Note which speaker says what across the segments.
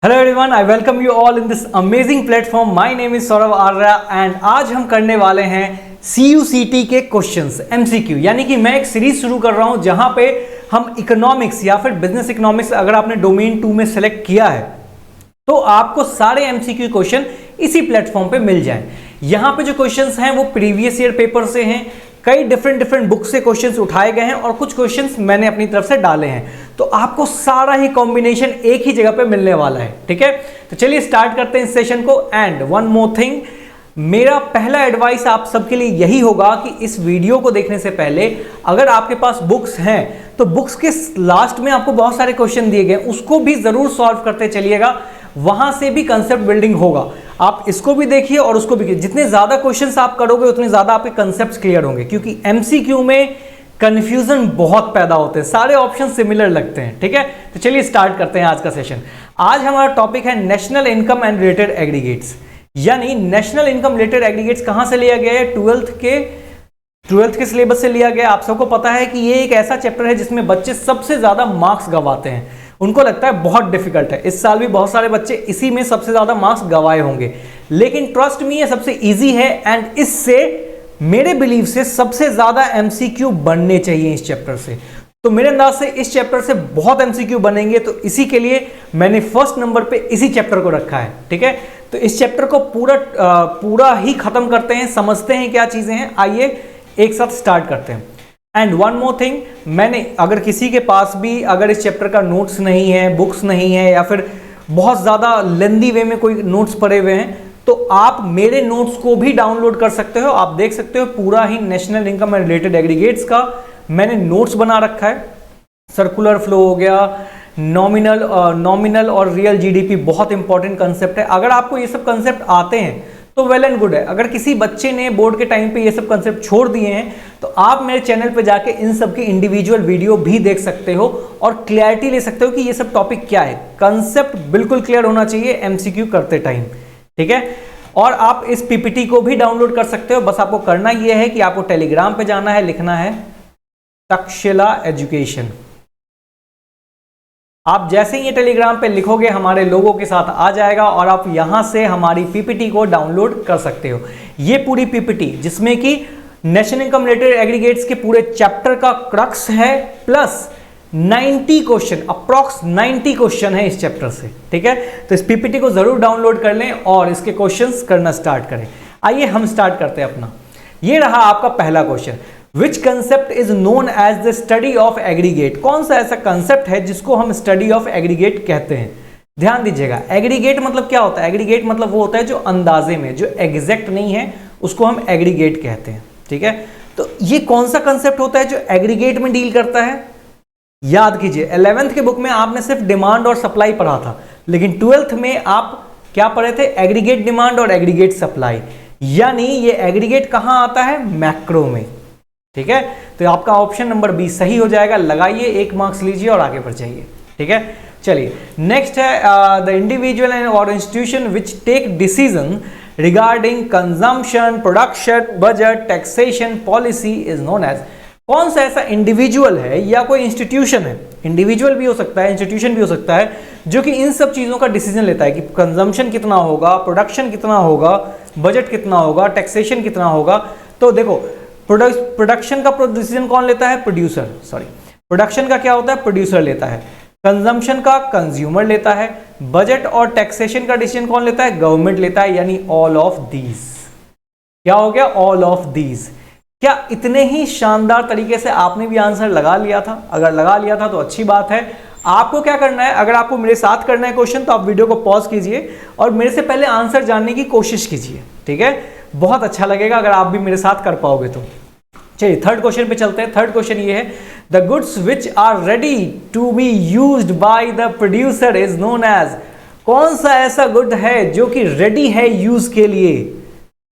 Speaker 1: Hello everyone, I welcome you all in this amazing platform. My name is Saurabh Arya and आज हम करने वाले हैं CUCT के क्वेश्चंस MCQ, यानी कि मैं एक सीरीज शुरू कर रहा हूं जहां पे हम इकोनॉमिक्स या फिर बिजनेस इकोनॉमिक्स अगर आपने डोमेन 2 में सेलेक्ट किया है तो आपको सारे MCQ क्वेश्चन इसी प्लेटफॉर्म पे मिल जाएं। यहां पे जो क्वेश्चंस हैं वो प्रीवियस ईयर पेपर से हैं, कई डिफरेंट बुक से क्वेश्चंस उठाए गए हैं और कुछ क्वेश्चंस मैंने अपनी तरफ से डाले हैं, तो आपको सारा ही कॉम्बिनेशन एक ही जगह पे मिलने वाला है। ठीक है, तो चलिए स्टार्ट करते हैं इस सेशन को। एंड वन मोर थिंग, मेरा पहला एडवाइस आप सबके लिए यही होगा कि इस वीडियो को देखने से पहले अगर आपके पास बुक्स हैं तो बुक्स के लास्ट में आपको बहुत सारे क्वेश्चन दिए गए, उसको भी जरूर सॉल्व करते चलिएगा, वहां से भी कंसेप्ट बिल्डिंग होगा। आप इसको भी देखिए और उसको भी, जितने ज्यादा क्वेश्चंस आप करोगे उतने ज्यादा आपके कंसेप्ट्स क्लियर होंगे, क्योंकि MCQ में कंफ्यूजन बहुत पैदा होते हैं, सारे ऑप्शन सिमिलर लगते हैं। ठीक है, तो चलिए स्टार्ट करते हैं आज का सेशन। आज हमारा टॉपिक है national income and related aggregates, यानी नेशनल इनकम रिलेटेड एग्रीगेट्स कहां से लिया गया है? ट्वेल्थ के सिलेबस से लिया गया। आप सबको पता है कि ये एक ऐसा चैप्टर है जिसमें बच्चे सबसे ज्यादा मार्क्स गंवाते हैं, उनको लगता है बहुत डिफिकल्ट है। इस साल भी बहुत सारे बच्चे इसी में सबसे ज्यादा मार्क्स गंवाए होंगे, लेकिन ट्रस्ट मी ये सबसे इजी है एंड इससे मेरे बिलीव से सबसे ज्यादा MCQ बनने चाहिए इस चैप्टर से। तो मेरे अंदाज से इस चैप्टर से बहुत MCQ बनेंगे, तो इसी के लिए मैंने फर्स्ट नंबर पे इसी चैप्टर को रखा है। ठीक है, तो इस चैप्टर को पूरा ही खत्म करते हैं, समझते हैं क्या चीजें हैं। आइए एक साथ स्टार्ट करते हैं। एंड वन मोर थिंग, मैंने अगर किसी के पास भी अगर इस चैप्टर का नोट्स नहीं है, बुक्स नहीं है, या फिर बहुत ज़्यादा लेंदी वे में कोई नोट्स पड़े हुए हैं, तो आप मेरे नोट्स को भी डाउनलोड कर सकते हो। आप देख सकते हो पूरा ही national income and related aggregates का मैंने नोट्स बना रखा है। सर्कुलर फ्लो हो गया, नॉमिनल और रियल GDP बहुत इंपॉर्टेंट कंसेप्ट है। अगर आपको ये सब कंसेप्ट आते हैं तो वेल एंड गुड है। अगर किसी बच्चे ने बोर्ड के टाइम पे ये सब कंसेप्ट छोड़ दिए हैं तो आप मेरे चैनल पे जाके इन सब की इंडिविजुअल वीडियो भी देख सकते हो और क्लैरिटी ले सकते हो कि ये सब टॉपिक क्या है। कंसेप्ट बिल्कुल क्लियर होना चाहिए MCQ करते टाइम। ठीक है, और आप इस PPT को भी डाउनलोड कर सकते हो। बस आपको करना यह है कि आपको टेलीग्राम पे जाना है, लिखना है तक्षशिला एजुकेशन। आप जैसे ही ये टेलीग्राम पे लिखोगे हमारे लोगों के साथ आ जाएगा और आप यहां से हमारी PPT को डाउनलोड कर सकते हो। ये पूरी PPT जिसमें कि नेशनल इनकम रिलेटेड एग्रीगेट्स के पूरे चैप्टर का क्रक्स है, प्लस 90 क्वेश्चन, अप्रॉक्स 90 क्वेश्चन है इस चैप्टर से। ठीक है, तो इस PPT को जरूर डाउनलोड कर लें और इसके क्वेश्चंस करना स्टार्ट करें। आइए हम स्टार्ट करते हैं अपना। ये रहा आपका पहला question, Which concept is known as the study of aggregate? कौन सा ऐसा कंसेप्ट है जिसको हम स्टडी ऑफ एग्रीगेट कहते हैं? ध्यान दीजिएगा, एग्रीगेट मतलब क्या होता है? एग्रीगेट मतलब वो होता है जो अंदाजे में, जो एग्जैक्ट नहीं है, उसको हम एग्रीगेट कहते हैं। ठीक है, तो ये कौन सा कंसेप्ट होता है जो एग्रीगेट में डील करता है? याद कीजिए, 11th के बुक में आपने सिर्फ डिमांड और सप्लाई पढ़ा था, लेकिन 12th में आप क्या पढ़े थे? एग्रीगेट डिमांड और एग्रीगेट सप्लाई। यानी ये एग्रीगेट कहां आता है? मैक्रो में। ठीक है, तो आपका ऑप्शन नंबर B सही हो जाएगा। लगाइए, 1 मार्क्स लीजिए और आगे बढ़ जाइए। ठीक है, चलिए नेक्स्ट है द इंडिविजुअल और institution which take decision regarding consumption, production, budget, taxation policy is known as. कौन सा ऐसा इंडिविजुअल है या कोई इंस्टीट्यूशन है, इंडिविजुअल भी हो सकता है, इंस्टीट्यूशन भी हो सकता है, जो कि इन सब चीजों का डिसीजन लेता है कि कंजम्पशन कितना होगा, प्रोडक्शन कितना होगा, बजट कितना होगा, टैक्सेशन कितना होगा। तो देखो, प्रोडक्शन का डिसीजन कौन लेता है? प्रोड्यूसर। सॉरी, प्रोडक्शन का क्या होता है? प्रोड्यूसर लेता है। कंजम्पशन का कंज्यूमर लेता है। बजट और टैक्सेशन का डिसीजन कौन लेता है? गवर्नमेंट लेता है, यानी ऑल ऑफ दीज। क्या हो गया? All of these. क्या इतने ही शानदार तरीके से आपने भी आंसर लगा लिया था? अगर लगा लिया था तो अच्छी बात है। आपको क्या करना है, अगर आपको मेरे साथ करना है क्वेश्चन, तो आप वीडियो को पॉज कीजिए और मेरे से पहले आंसर जानने की कोशिश कीजिए। ठीक है, बहुत अच्छा लगेगा अगर आप भी मेरे साथ कर पाओगे तो। चलिए थर्ड क्वेश्चन पे चलते हैं। थर्ड क्वेश्चन ये है, the goods which are ready to be used by the producer is known as. कौन सा ऐसा गुड है जो कि रेडी है यूज के लिए?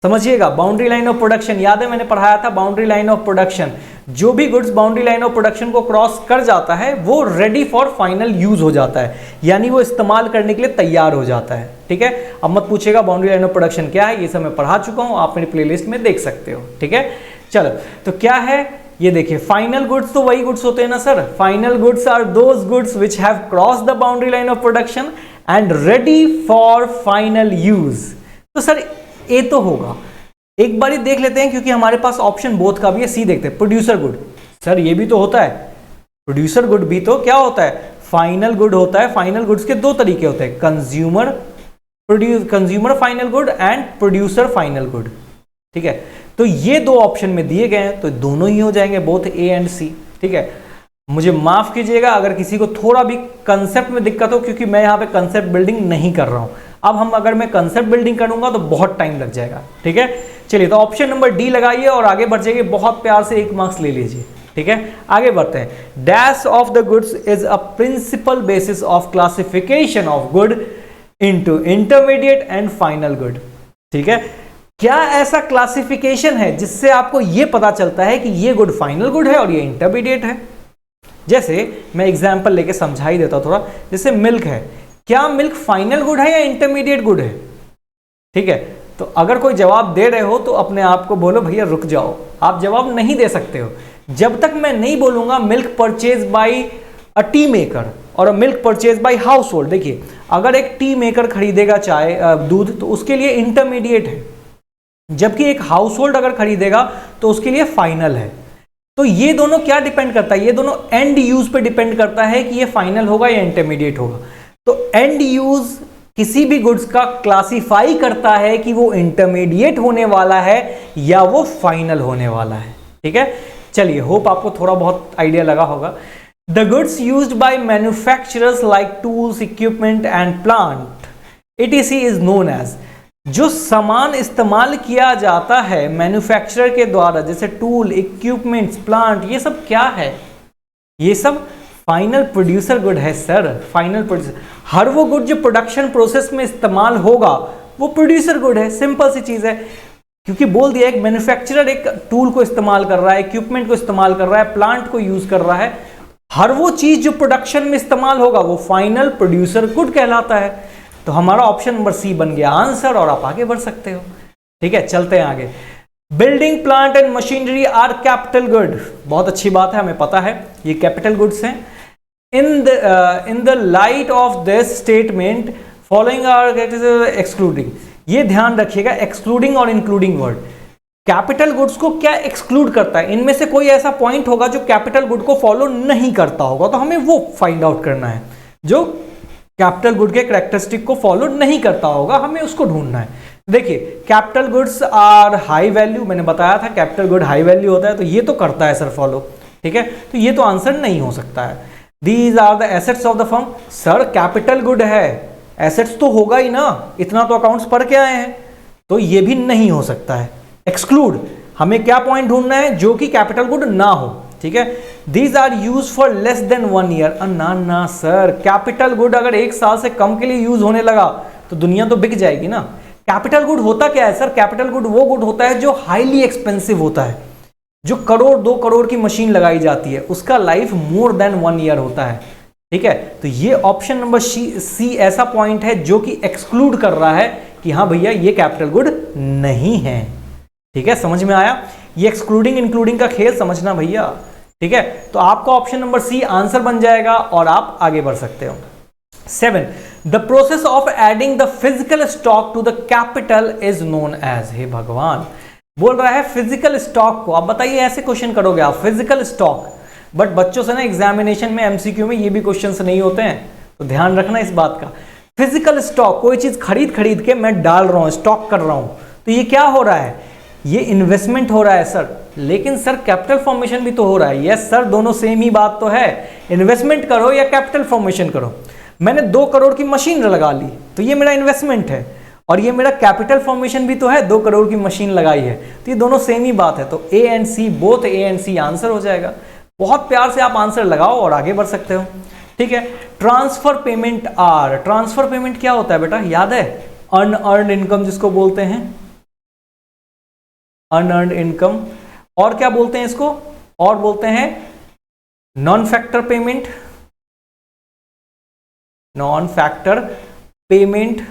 Speaker 1: समझिएगा, बाउंड्री लाइन ऑफ प्रोडक्शन, याद है मैंने पढ़ाया था बाउंड्री लाइन ऑफ प्रोडक्शन। जो भी goods boundary line of production को क्रॉस कर जाता है वो रेडी फॉर फाइनल यूज हो जाता है, यानी वो इस्तेमाल करने के लिए तैयार हो जाता है। ठीक है, अब मत पूछेगा बाउंड्री लाइन ऑफ प्रोडक्शन क्या है, ये सब मैं पढ़ा चुका हूं, आप मेरी प्लेलिस्ट में देख सकते हो। ठीक है, चलो तो क्या है ये देखिए, फाइनल गुड्स तो वही गुड्स होते हैं ना sir. Final goods are those goods which have cross the boundary line of production and ready for final use. तो सर ए तो होगा, एक बार देख लेते हैं क्योंकि हमारे पास ऑप्शन बोथ का भी है। सी देखते हैं, प्रोड्यूसर गुड। सर ये भी तो होता है, प्रोड्यूसर गुड भी तो क्या होता है, फाइनल गुड होता है। फाइनल गुड्स के दो तरीके होते हैं, consumer final good and producer final good. ठीक है, तो ये दो ऑप्शन में दिए गए हैं तो दोनों ही हो जाएंगे, बोथ ए एंड सी। ठीक है, मुझे माफ कीजिएगा अगर किसी को थोड़ा भी कंसेप्ट में दिक्कत हो, क्योंकि मैं यहाँ पे कंसेप्ट बिल्डिंग नहीं कर रहा हूं। अब अगर मैं कंसेप्ट बिल्डिंग करूंगा तो बहुत टाइम लग जाएगा। ठीक है, चलिए तो ऑप्शन नंबर डी लगाइए और आगे बढ़ जाइए, बहुत प्यार से 1 मार्क्स ले लीजिए। ठीक है, आगे बढ़ते हैं। Dash of the goods is a principal basis of classification of good into intermediate and final good. ठीक है, क्या ऐसा क्लासिफिकेशन है जिससे आपको यह पता चलता है कि ये गुड फाइनल गुड है और ये इंटरमीडिएट है? जैसे मैं एग्जांपल लेके समझा ही देता हूं थोड़ा। जैसे मिल्क है, क्या मिल्क फाइनल गुड है या इंटरमीडिएट गुड है? ठीक है, तो अगर कोई जवाब दे रहे हो तो अपने आप को बोलो भैया रुक जाओ, आप जवाब नहीं दे सकते हो जब तक मैं नहीं बोलूंगा milk purchase by a tea maker और milk purchase by household. देखिए, अगर एक टी मेकर खरीदेगा चाय दूध तो उसके लिए इंटरमीडिएट है, जबकि एक हाउस होल्ड अगर खरीदेगा तो उसके लिए फाइनल है। तो ये दोनों क्या डिपेंड करता है, ये दोनों एंड यूज पे डिपेंड करता है कि ये फाइनल होगा या इंटरमीडिएट होगा। तो एंड यूज किसी भी गुड्स का क्लासिफाई करता है कि वो इंटरमीडिएट होने वाला है या वो फाइनल होने वाला है। ठीक है, चलिए होप आपको थोड़ा बहुत आइडिया लगा होगा। The goods used by manufacturers like tools, equipment and plant etc is known as. जो सामान इस्तेमाल किया जाता है मैन्युफैक्चरर के द्वारा, जैसे टूल, इक्विपमेंट्स, प्लांट, ये सब क्या है? ये सब फाइनल प्रोड्यूसर गुड है सर। फाइनल प्रोड्यूसर, हर वो गुड जो प्रोडक्शन प्रोसेस में इस्तेमाल होगा वो प्रोड्यूसर गुड है। सिंपल सी चीज है, क्योंकि बोल दिया एक मैन्युफैक्चरर एक टूल को इस्तेमाल कर रहा है, इक्विपमेंट को इस्तेमाल कर रहा है, प्लांट को यूज कर रहा है, हर वो चीज जो प्रोडक्शन में इस्तेमाल होगा वो फाइनल प्रोड्यूसर गुड कहलाता है। तो हमारा ऑप्शन नंबर सी बन गया आंसर और आप आगे बढ़ सकते हो। ठीक है, चलते हैं आगे। Building, plant and machinery are capital good. बहुत अच्छी बात है, हमें पता है ये कैपिटल गुड्स हैं। In the light of this statement following are excluding. ये ध्यान रखिएगा, एक्सक्लूडिंग और इंक्लूडिंग वर्ड कैपिटल गुड्स को क्या एक्सक्लूड करता है। इनमें से कोई ऐसा पॉइंट होगा जो कैपिटल गुड को फॉलो नहीं करता होगा, तो हमें वो फाइंड आउट करना है। जो कैपिटल गुड के कैरेक्टरिस्टिक को फॉलो नहीं करता होगा, हमें उसको ढूंढना है। देखिए, capital goods are high value, मैंने बताया था कैपिटल गुड हाई वैल्यू होता है, तो ये तो करता है सर फॉलो। ठीक है, तो ये तो आंसर नहीं हो सकता है। These are the assets of the firm. Sir capital good है, एसेट्स तो होगा ही ना, इतना तो अकाउंट्स पढ़ के आए हैं, तो ये भी नहीं हो सकता है। एक्सक्लूड, हमें क्या पॉइंट ढूंढना है जो कि कैपिटल गुड ना हो। ठीक है, these are use for less than 1 year. ना सर, कैपिटल गुड अगर 1 साल से कम के लिए यूज होने लगा तो दुनिया तो बिक जाएगी ना। कैपिटल गुड होता क्या है सर? कैपिटल गुड वो गुड होता है जो हाईली एक्सपेंसिव होता है, जो 1-2 करोड़ की मशीन लगाई जाती है, उसका लाइफ मोर देन 1 ईयर होता है। ठीक है, तो ये ऑप्शन नंबर सी ऐसा पॉइंट है जो कि एक्सक्लूड कर रहा है कि हाँ भैया ये कैपिटल गुड नहीं है। ठीक है, समझ में आया? ये एक्सक्लूडिंग इंक्लूडिंग का खेल समझना भैया। ठीक है, तो आपका ऑप्शन नंबर सी आंसर बन जाएगा और आप आगे बढ़ सकते हो। 7. The process of adding the physical stock to the capital is known as. हे भगवान, बोल रहा है फिजिकल स्टॉक को। आप बताइए ऐसे क्वेश्चन करोगे आप, फिजिकल स्टॉक, बट बच्चों से ना एग्जामिनेशन में एमसीक्यू में ये भी क्वेश्चंस नहीं होते हैं, तो ध्यान रखना इस बात का। फिजिकल स्टॉक, कोई चीज खरीद के मैं डाल रहा हूं, स्टॉक कर रहा हूं, तो ये क्या हो रहा है? ये इन्वेस्टमेंट हो रहा है सर। लेकिन सर कैपिटल फॉर्मेशन भी तो हो रहा है। यस सर, दोनों सेम ही बात तो है। इन्वेस्टमेंट करो या कैपिटल फॉर्मेशन करो, मैंने 2 करोड़ की मशीन लगा ली तो ये मेरा इन्वेस्टमेंट है, और ये मेरा कैपिटल फॉर्मेशन भी तो है, 2 करोड़ की मशीन लगाई है, तो ये दोनों सेम ही बात है। तो A and C, both A and C answer हो जाएगा। बहुत प्यार से आप आंसर लगाओ और आगे बढ़ सकते हो। ठीक है, transfer payment are. Transfer payment क्या होता है बेटा, याद है? अनअर्न्ड इनकम जिसको बोलते हैं, अनअर्न्ड इनकम। और क्या बोलते हैं इसको? और बोलते हैं non factor payment, non factor payment,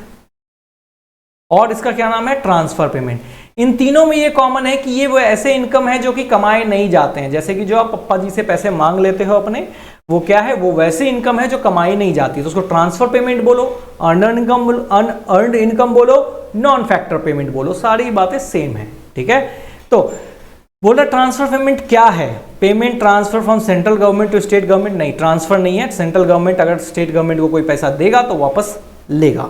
Speaker 1: और इसका क्या नाम है? Transfer payment. इन तीनों में ये कॉमन है कि ये वो ऐसे इनकम है जो कि कमाए नहीं जाते हैं। जैसे कि जो आप पप्पा जी से पैसे मांग लेते हो अपने, वो क्या है, वो वैसे इनकम है जो कमाई नहीं जाती, तो उसको ट्रांसफर पेमेंट बोलो, अनअर्न्ड इनकम बोलो, नॉन फैक्टर पेमेंट बोलो, सारी बातें सेम है। ठीक है, तो बोला ट्रांसफर पेमेंट क्या है? Payment transfer from central government to state government. नहीं, ट्रांसफर नहीं है। सेंट्रल गवर्नमेंट अगर स्टेट गवर्नमेंट को कोई पैसा देगा तो वापस लेगा।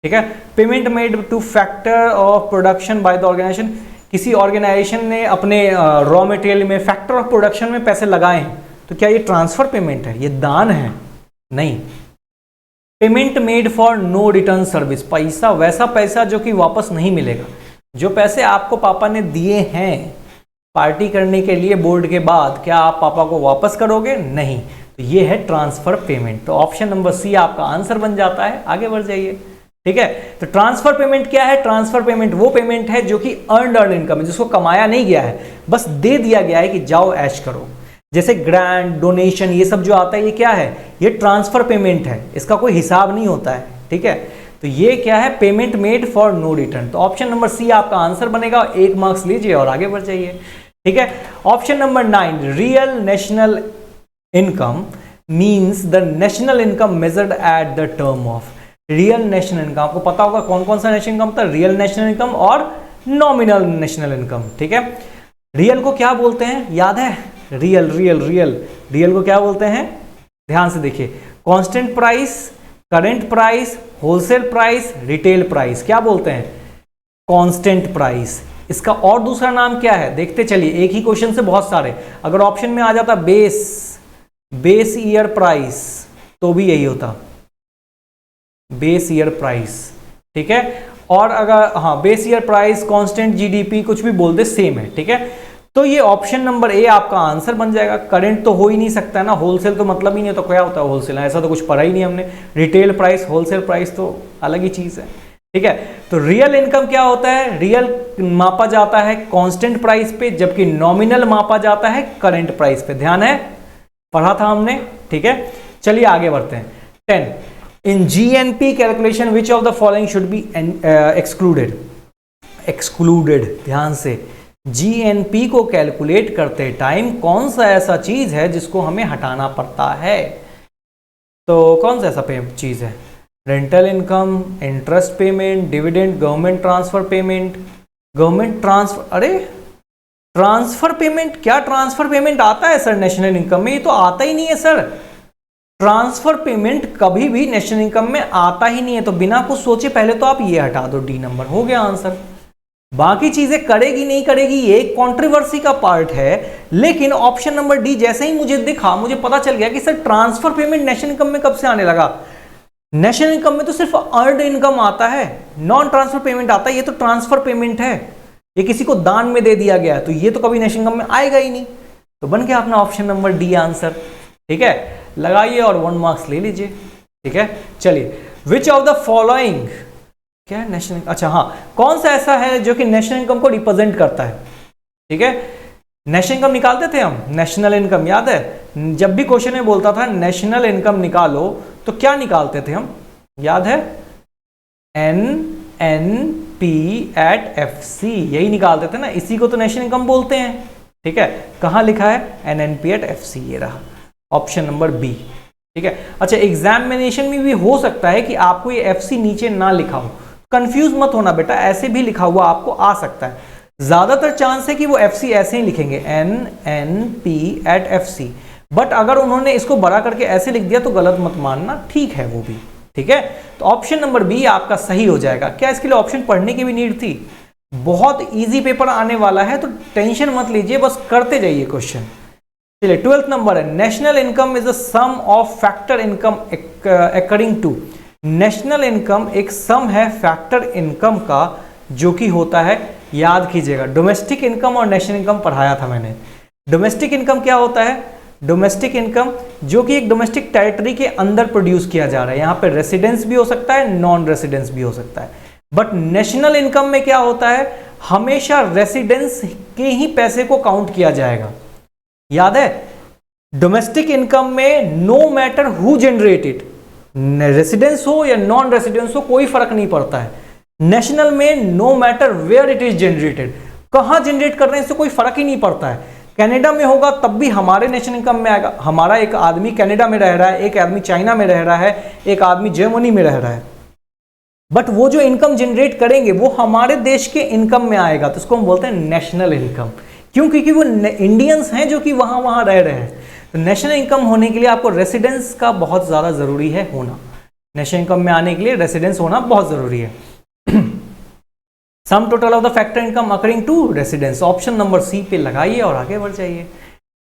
Speaker 1: ठीक है, payment made to factor of production by the organisation. किसी ऑर्गेनाइजेशन ने अपने रॉ मटेरियल में फैक्टर ऑफ प्रोडक्शन में पैसे लगाए हैं, तो क्या ये ट्रांसफर पेमेंट है? ये दान है? नहीं। Payment made for no return service, पैसा वैसा पैसा जो कि वापस नहीं मिलेगा। जो पैसे आपको पापा ने दिए हैं पार्टी करने के लिए बोर्ड के बाद, क्या आप पापा को वापस करोगे? नहीं। तो ये है ट्रांसफर पेमेंट। तो ऑप्शन नंबर सी आपका आंसर बन जाता है। आगे बढ़ जाइए। ठीक है, तो ट्रांसफर पेमेंट क्या है? ट्रांसफर पेमेंट वो पेमेंट है जो कि अर्न इनकम है, जिसको कमाया नहीं गया है, बस दे दिया गया है कि जाओ ऐश करो। जैसे ग्रांट, डोनेशन, ये सब जो आता है, ये क्या है? ये ट्रांसफर पेमेंट है, इसका कोई हिसाब नहीं होता है। ठीक है, तो ये क्या है? Payment made for no return. तो ऑप्शन नंबर सी आपका आंसर बनेगा। 1 मार्क्स लीजिए और आगे बढ़ जाइए। ठीक है, option number 9, real national income means the national income measured at the term of. Real national income, आपको पता होगा कौन कौन सा नेशनल इनकम था? रियल नेशनल इनकम और नॉमिनल नेशनल इनकम। ठीक है, रियल को क्या बोलते हैं? याद है? रियल रियल रियल रियल को क्या बोलते हैं? ध्यान से देखिए, constant price, current price, wholesale price, retail price, क्या बोलते हैं? Constant price. इसका और दूसरा नाम क्या है? देखते चलिए, एक ही क्वेश्चन से बहुत सारे। अगर ऑप्शन में आ जाता बेस ईयर प्राइस, तो भी यही होता, बेस ईयर प्राइस। ठीक है, और अगर हाँ base year price, constant GDP, कुछ भी बोल दे, सेम है। ठीक है, तो ये ऑप्शन नंबर ए आपका आंसर बन जाएगा। करंट तो हो ही नहीं सकता है ना, होलसेल तो मतलब ही नहीं है, तो क्या होता है होलसेल? ऐसा तो कुछ पढ़ा ही नहीं हमने। रिटेल प्राइस, होलसेल प्राइस तो अलग ही चीज है। ठीक है, तो रियल इनकम क्या होता है? रियल मापा जाता है कांस्टेंट प्राइस पे, जबकि नॉमिनल मापा जाता है करंट प्राइस पे। ध्यान है, पढ़ा था हमने। ठीक है, चलिए आगे बढ़ते हैं। 10, in GNP calculation which of the following should be excluded. Excluded, ध्यान से, जीएनपी को कैलकुलेट करते टाइम कौन सा ऐसा चीज है जिसको हमें हटाना पड़ता है? तो कौन सा ऐसा चीज है? Rental income, interest payment, dividend, government transfer payment. Government transfer, अरे ट्रांसफर पेमेंट, क्या ट्रांसफर पेमेंट आता है सर नेशनल इनकम में? ये तो आता ही नहीं है सर। ट्रांसफर पेमेंट कभी भी नेशनल इनकम में आता ही नहीं है। तो बिना कुछ सोचे पहले तो आप ये हटा दो, डी नंबर हो गया आंसर। बाकी चीजें करेगी नहीं करेगी ये कंट्रोवर्सी का पार्ट है, लेकिन ऑप्शन नंबर डी जैसे ही मुझे दिखा, मुझे पता चल गया कि sir transfer payment national income में कब से आने लगा? नेशनल इनकम में तो सिर्फ अर्नड इनकम आता है, नॉन ट्रांसफर पेमेंट आता है। ये तो ट्रांसफर पेमेंट है, ये किसी को दान में दे दिया गया है, तो ये तो कभी नेशनल इनकम में आएगा ही नहीं। तो बन गया अपना ऑप्शन नंबर डी आंसर। ठीक है, लगाइए और 1 मार्क्स ले लीजिए। ठीक है, चलिए, विच ऑफ द फॉलोइंग, क्या है नेशनल, अच्छा हाँ, कौन सा ऐसा है जो कि नेशनल इनकम को रिप्रेजेंट करता है? ठीक है, नेशनल इनकम निकालते थे हम, नेशनल इनकम याद है? जब भी क्वेश्चन में बोलता था नेशनल इनकम निकालो, तो क्या निकालते थे हम? याद है? NNP एट FC, यही निकालते थे ना, इसी को तो नेशनल इनकम बोलते हैं। ठीक है, कहाँ लिखा है? NNP एट FC, ये रहा ऑप्शन नंबर बी। ठीक है, अच्छा एग्जामिनेशन में भी हो सकता है कि आपको ये FC नीचे ना लिखा हो, कंफ्यूज मत होना बेटा, ऐसे भी लिखा हुआ आपको आ सकता है। ज्यादातर चांस है कि वो FC ऐसे ही लिखेंगे, NNP एट FC, बट अगर उन्होंने इसको बड़ा करके ऐसे लिख दिया तो गलत मत मानना, ठीक है वो भी। ठीक है, तो ऑप्शन नंबर बी आपका सही हो जाएगा। क्या इसके लिए ऑप्शन पढ़ने की भी नीड थी? बहुत इजी पेपर आने वाला है, तो टेंशन मत लीजिए, बस करते जाइए क्वेश्चन। चलिए, 12th नंबर है, national income is a sum of factor income according to. National income एक सम है फैक्टर इनकम का, जो कि होता है, याद कीजिएगा, डोमेस्टिक इनकम और नेशनल इनकम पढ़ाया था मैंने। डोमेस्टिक इनकम क्या होता है? डोमेस्टिक इनकम जो कि एक डोमेस्टिक टेरिटरी के अंदर प्रोड्यूस किया जा रहा है, यहाँ पे रेसिडेंस भी हो सकता है, नॉन रेसिडेंस भी हो सकता है। बट नेशनल इनकम में क्या होता है? हमेशा रेसिडेंस के ही पैसे को काउंट किया जाएगा। याद है? डोमेस्टिक इनकम में no matter who generated, residence हो या नॉन रेसिडेंस हो, कोई फर्क नहीं पड़ता है, नेशनल में no matter where it is generated, कहां जनरेट कर रहे हैं इससे कोई फर्क ही नहीं पड़ता है। कनाडा में होगा तब भी हमारे नेशनल इनकम में आएगा। हमारा एक आदमी कनाडा में रह रहा है, एक आदमी चाइना में रह रहा है, एक आदमी जर्मनी में रह रहा है, बट वो जो इनकम जनरेट करेंगे वो हमारे देश के इनकम में आएगा, तो इसको हम बोलते हैं नेशनल इनकम। क्यों? क्योंकि वो इंडियंस हैं जो कि वहां रह रहे हैं। तो नेशनल इनकम होने के लिए आपको रेसिडेंस का बहुत ज्यादा जरूरी है होना। नेशनल इनकम में आने के लिए रेसिडेंस होना बहुत जरूरी है। Sum total of the factor income accruing to residence, option number C पे लगाइए और आगे बढ़ जाइए।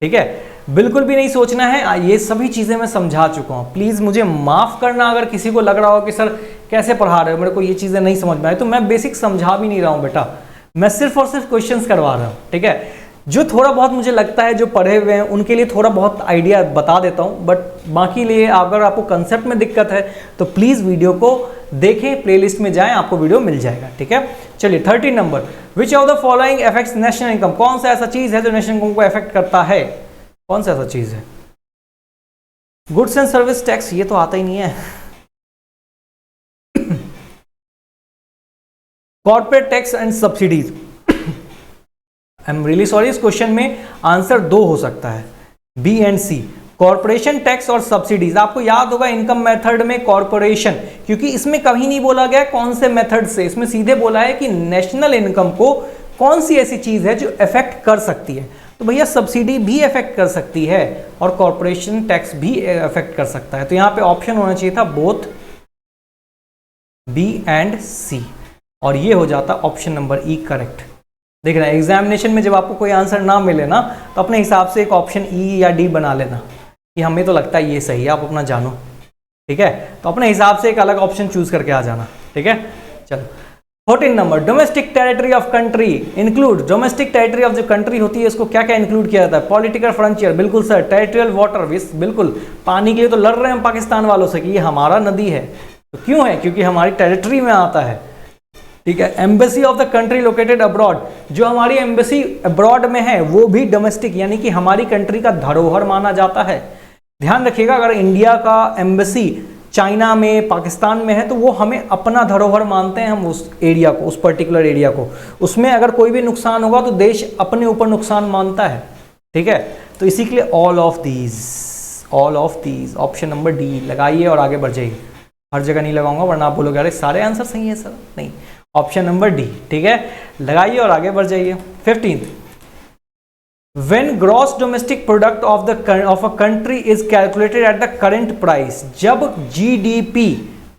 Speaker 1: ठीक है, बिल्कुल भी नहीं सोचना है, ये सभी चीजें मैं समझा चुका हूं। प्लीज मुझे माफ करना अगर किसी को लग रहा हो कि सर कैसे पढ़ा रहे हो, मेरे को ये चीजें नहीं समझ में आई, तो मैं बेसिक समझा भी नहीं रहा हूं बेटा, मैं सिर्फ और सिर्फ क्वेश्चंस करवा रहा हूं। ठीक है, जो थोड़ा बहुत मुझे लगता है जो पढ़े हुए हैं उनके लिए थोड़ा बहुत आइडिया बता देता हूं, बट बाकी लिए अगर आपको कंसेप्ट में दिक्कत है तो प्लीज वीडियो को देखें, प्लेलिस्ट में जाएं, आपको वीडियो मिल जाएगा। ठीक है, चलिए 13 number, which of the following affects national income, कौन सा ऐसा चीज है जो नेशनल इनकम को अफेक्ट करता है? कौन सा ऐसा चीज है? गुड्स एंड सर्विस टैक्स, ये तो आता ही नहीं है। Corporate tax and subsidies, I am really sorry, इस क्वेश्चन में आंसर दो हो सकता है, B and C, corporation tax और सब्सिडीज। आपको याद होगा इनकम मेथड में कॉर्पोरेशन, क्योंकि इसमें कभी नहीं बोला गया कौन से मेथड से, इसमें सीधे बोला है कि नेशनल इनकम को कौन सी ऐसी चीज है जो इफेक्ट कर सकती है। तो भैया सब्सिडी भी इफेक्ट कर सकती है और कॉर्पोरेशन टैक्स भी इफेक्ट कर सकता है। तो यहां पे ऑप्शन होना चाहिए था बोथ बी एंड सी, और ये हो जाता ऑप्शन नंबर ई करेक्ट। देखना एग्जामिनेशन में जब आपको कोई आंसर ना मिले ना तो अपने हिसाब से एक ऑप्शन ई या डी बना लेना कि हमें तो लगता है ये सही है, आप अपना जानो। ठीक है, तो अपने हिसाब से एक अलग ऑप्शन चूज करके आ जाना। ठीक है, चलो 14 number, domestic territory of country include, domestic territory of जो कंट्री होती है इसको क्या क्या इंक्लूड किया जाता है? पॉलिटिकल फ्रंटियर, बिल्कुल सर। टेरिटोरियल वाटर, बिल्कुल, पानी के लिए तो लड़ रहे हैं हम पाकिस्तान वालों से कि ये हमारा नदी है, तो क्यों है? क्योंकि हमारी टेरिटरी में आता है। ठीक है, embassy of the country located abroad, जो हमारी एम्बेसी अब्रॉड में है वो भी डोमेस्टिक यानी कि हमारी कंट्री का धरोहर माना जाता है। ध्यान रखिएगा, अगर इंडिया का एम्बेसी चाइना में, पाकिस्तान में है तो वो हमें अपना धरोहर मानते हैं, हम उस एरिया को, उस पर्टिकुलर एरिया को, उसमें अगर कोई भी नुकसान होगा तो देश अपने ऊपर नुकसान मानता है। ठीक है, तो इसी के लिए all of these, option number D लगाइए और आगे बढ़ जाइए। हर जगह नहीं लगाऊंगा वरना आप बोलोगे अरे सारे आंसर सही है सर, नहीं, ऑप्शन नंबर डी। ठीक है, लगाइए और आगे बढ़ जाइए। 15, When gross domestic product of a country is calculated at the current price, जब GDP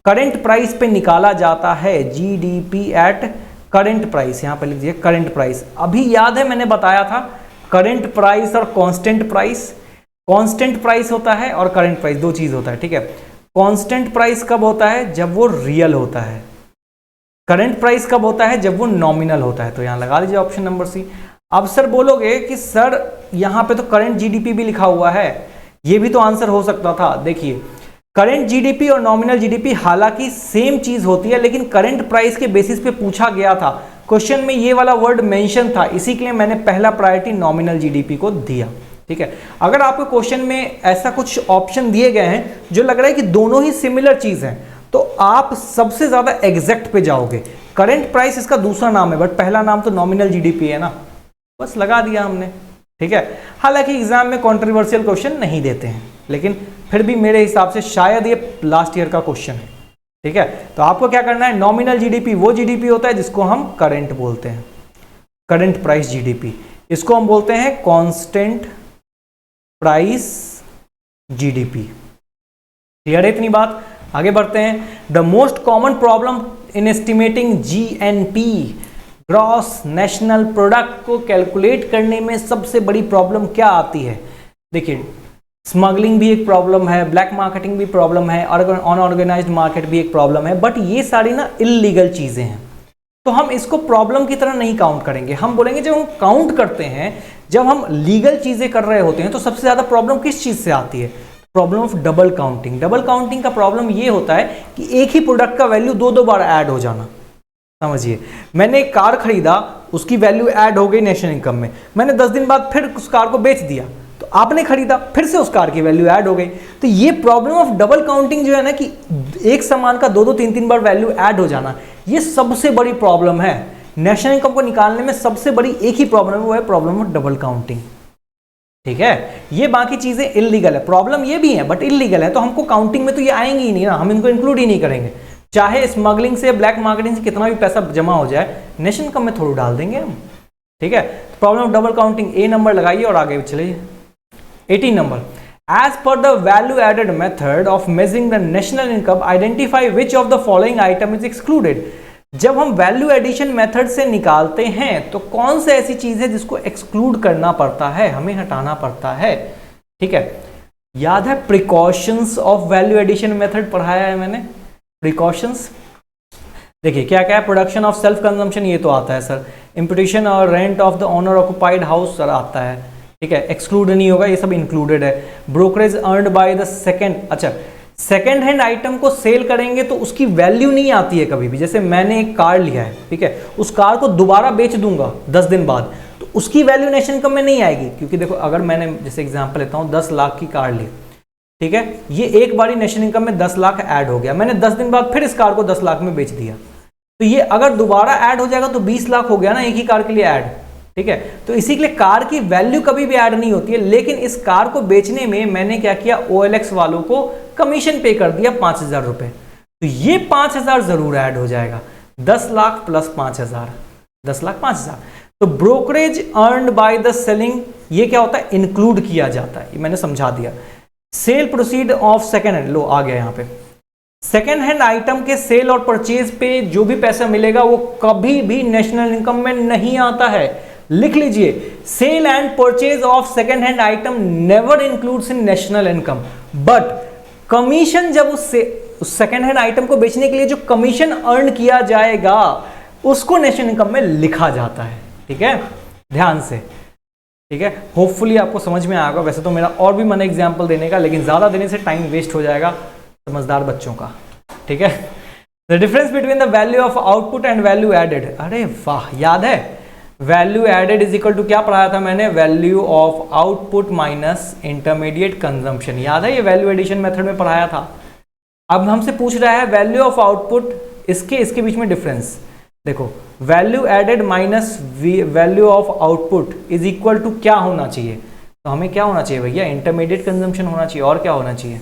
Speaker 1: करंट प्राइस पे निकाला जाता है, GDP एट करंट प्राइस, यहां पे लिख दीजिए करंट प्राइस। अभी याद है मैंने बताया था करंट प्राइस और कांस्टेंट प्राइस, कांस्टेंट प्राइस होता है और करंट प्राइस, दो चीज होता है। ठीक है, कांस्टेंट प्राइस कब होता है? जब वो रियल होता है। करंट प्राइस कब होता है? जब वो नॉमिनल होता है। तो यहां लगा लीजिए ऑप्शन नंबर सी। अब सर बोलोगे कि सर यहां पे तो करंट जीडीपी भी लिखा हुआ है, ये भी तो आंसर हो सकता था। देखिए करंट जीडीपी और नॉमिनल जीडीपी हालांकि सेम चीज होती है, लेकिन करंट प्राइस के बेसिस पे पूछा गया था, क्वेश्चन में ये वाला वर्ड मेंशन था, इसी के लिए मैंने पहला प्रायोरिटी नॉमिनल जीडीपी को दिया। ठीक है, अगर आपको क्वेश्चन में ऐसा कुछ ऑप्शन दिए गए हैं जो लग रहा है कि दोनों ही सिमिलर चीज हैं, तो आप सबसे ज्यादा एग्जैक्ट पे जाओगे। करंट प्राइस इसका दूसरा नाम है, बट पहला नाम तो नॉमिनल जीडीपी है ना, बस लगा दिया हमने। ठीक है, हालांकि एग्जाम में कंट्रोवर्शियल क्वेश्चन नहीं देते हैं, लेकिन फिर भी मेरे हिसाब से शायद ये लास्ट ईयर का क्वेश्चन है। ठीक है, तो आपको क्या करना है, नॉमिनल जीडीपी वो जीडीपी होता है जिसको हम करंट बोलते हैं, करंट प्राइस जीडीपी, इसको हम बोलते हैं कांस्टेंट प्राइस जीडीपी। क्लियर है इतनी बात? आगे बढ़ते हैं। The most common problem in estimating GNP, gross national product को कैलकुलेट करने में सबसे बड़ी प्रॉब्लम क्या आती है? देखिए स्मगलिंग भी एक प्रॉब्लम है, ब्लैक मार्केटिंग भी प्रॉब्लम है, अनऑर्गेनाइज्ड मार्केट भी एक प्रॉब्लम है, बट ये सारी ना इलीगल चीजें हैं, तो हम इसको प्रॉब्लम की तरह नहीं काउंट करेंगे। हम बोलेंगे जब हम काउंट करते हैं, जब हम लीगल चीजें कर रहे होते हैं, तो सबसे ज्यादा प्रॉब्लम किस चीज से आती है? Problem of double counting. Double counting का प्रॉब्लम ये होता है कि एक ही प्रोडक्ट का वैल्यू दो दो बार ऐड हो जाना। समझिए, मैंने एक कार खरीदा, उसकी वैल्यू ऐड हो गई नेशनल इनकम में, मैंने 10 दिन बाद फिर उस कार को बेच दिया, तो आपने खरीदा, फिर से उस कार की वैल्यू ऐड हो गई। तो ये प्रॉब्लम ऑफ डबल काउंटिंग जो है ना, कि एक सामान का दो दो तीन तीन बार वैल्यू ऐड हो जाना, ये सबसे बड़ी प्रॉब्लम है नेशनल इनकम को निकालने में। सबसे बड़ी एक ही प्रॉब्लम है, वो है प्रॉब्लम ऑफ डबल काउंटिंग। ठीक है, ये बाकी चीजें इलीगल है, प्रॉब्लम ये भी है बट इलीगल है, तो हमको काउंटिंग में तो ये आएंगी ही नहीं ना, हम इनको इंक्लूड ही नहीं करेंगे। चाहे स्मगलिंग से, ब्लैक मार्केटिंग से कितना भी पैसा जमा हो जाए, नेशनल इनकम में थोड़ा डाल देंगे हम। ठीक है, problem of double counting A number लगाइए और आगे चलिए। 18 number, as per the value added method of measuring the national income identify which of the following item is excluded. जब हम वैल्यू एडिशन मेथड से निकालते हैं तो कौन सी ऐसी चीज है जिसको एक्सक्लूड करना पड़ता है, हमें हटाना पड़ता है। ठीक है, याद है precautions of value addition method पढ़ाया है मैंने, प्रिकॉशंस। देखिए क्या क्या है, प्रोडक्शन ऑफ सेल्फ कंजम्पशन ये तो आता है सर, इम्पुटेशन और rent of the owner occupied house sir आता है। ठीक है, एक्सक्लूड नहीं होगा, ये सब इंक्लूडेड है। Brokerage earned by the second, अच्छा सेकेंड हैंड आइटम को सेल करेंगे तो उसकी वैल्यू नहीं आती है कभी भी। जैसे मैंने एक कार लिया है, ठीक है, उस कार को दोबारा बेच दूंगा 10 दिन बाद, तो उसकी वैल्यू नेशनल इनकम में नहीं आएगी। क्योंकि देखो अगर मैंने जैसे एग्जांपल लेता हूँ 10 लाख की कार ली, ठीक है, ये एक बारी नेशनल इनकम में 10 लाख ऐड हो गया, मैंने 10 दिन बाद फिर इस कार को 10 लाख में बेच दिया, तो ये अगर दोबारा ऐड हो जाएगा तो 20 लाख हो गया ना एक ही कार के लिए ऐड। ठीक है, तो इसी के लिए कार की वैल्यू कभी भी ऐड नहीं होती है। लेकिन इस कार को बेचने में मैंने क्या किया, OLX वालों को कमीशन पे कर दिया 5,000 रुपए, तो ये 5,000 जरूर ऐड हो जाएगा। 10 लाख प्लस 5,000, 10 लाख 5,000। तो brokerage earned by the selling ये क्या होता है, इंक्लूड किया जाता है, ये मैंने समझा दिया। Sale proceed of second hand, लो आ गया यहाँ पे, सेकेंड हैंड आइटम के सेल और परचेज पे जो भी पैसा मिलेगा वो कभी भी नेशनल इनकम में नहीं आता है। लिख लीजिए, sale and purchase of second hand item never includes in national income, but commission जब उस सेकेंड हैंड आइटम को बेचने के लिए जो कमीशन अर्न किया जाएगा उसको नेशनल इनकम में लिखा जाता है। ठीक है, ध्यान से। ठीक है, होपफुली आपको समझ में आएगा। वैसे तो मेरा और भी मन है एग्जाम्पल देने का, लेकिन ज्यादा देने से टाइम वेस्ट हो जाएगा समझदार बच्चों का। ठीक है, the difference between the value of output and value added, अरे वाह, याद है value added is equal to क्या पढ़ाया था मैंने, value of output minus intermediate consumption. याद है, ये वैल्यू एडिशन मेथड में पढ़ाया था। अब हमसे पूछ रहा है वैल्यू ऑफ आउटपुट, इसके बीच में डिफरेंस देखो, value added minus value of output is equal to क्या होना चाहिए, तो हमें क्या होना चाहिए भैया, इंटरमीडिएट कंजम्पशन होना चाहिए। और क्या होना चाहिए,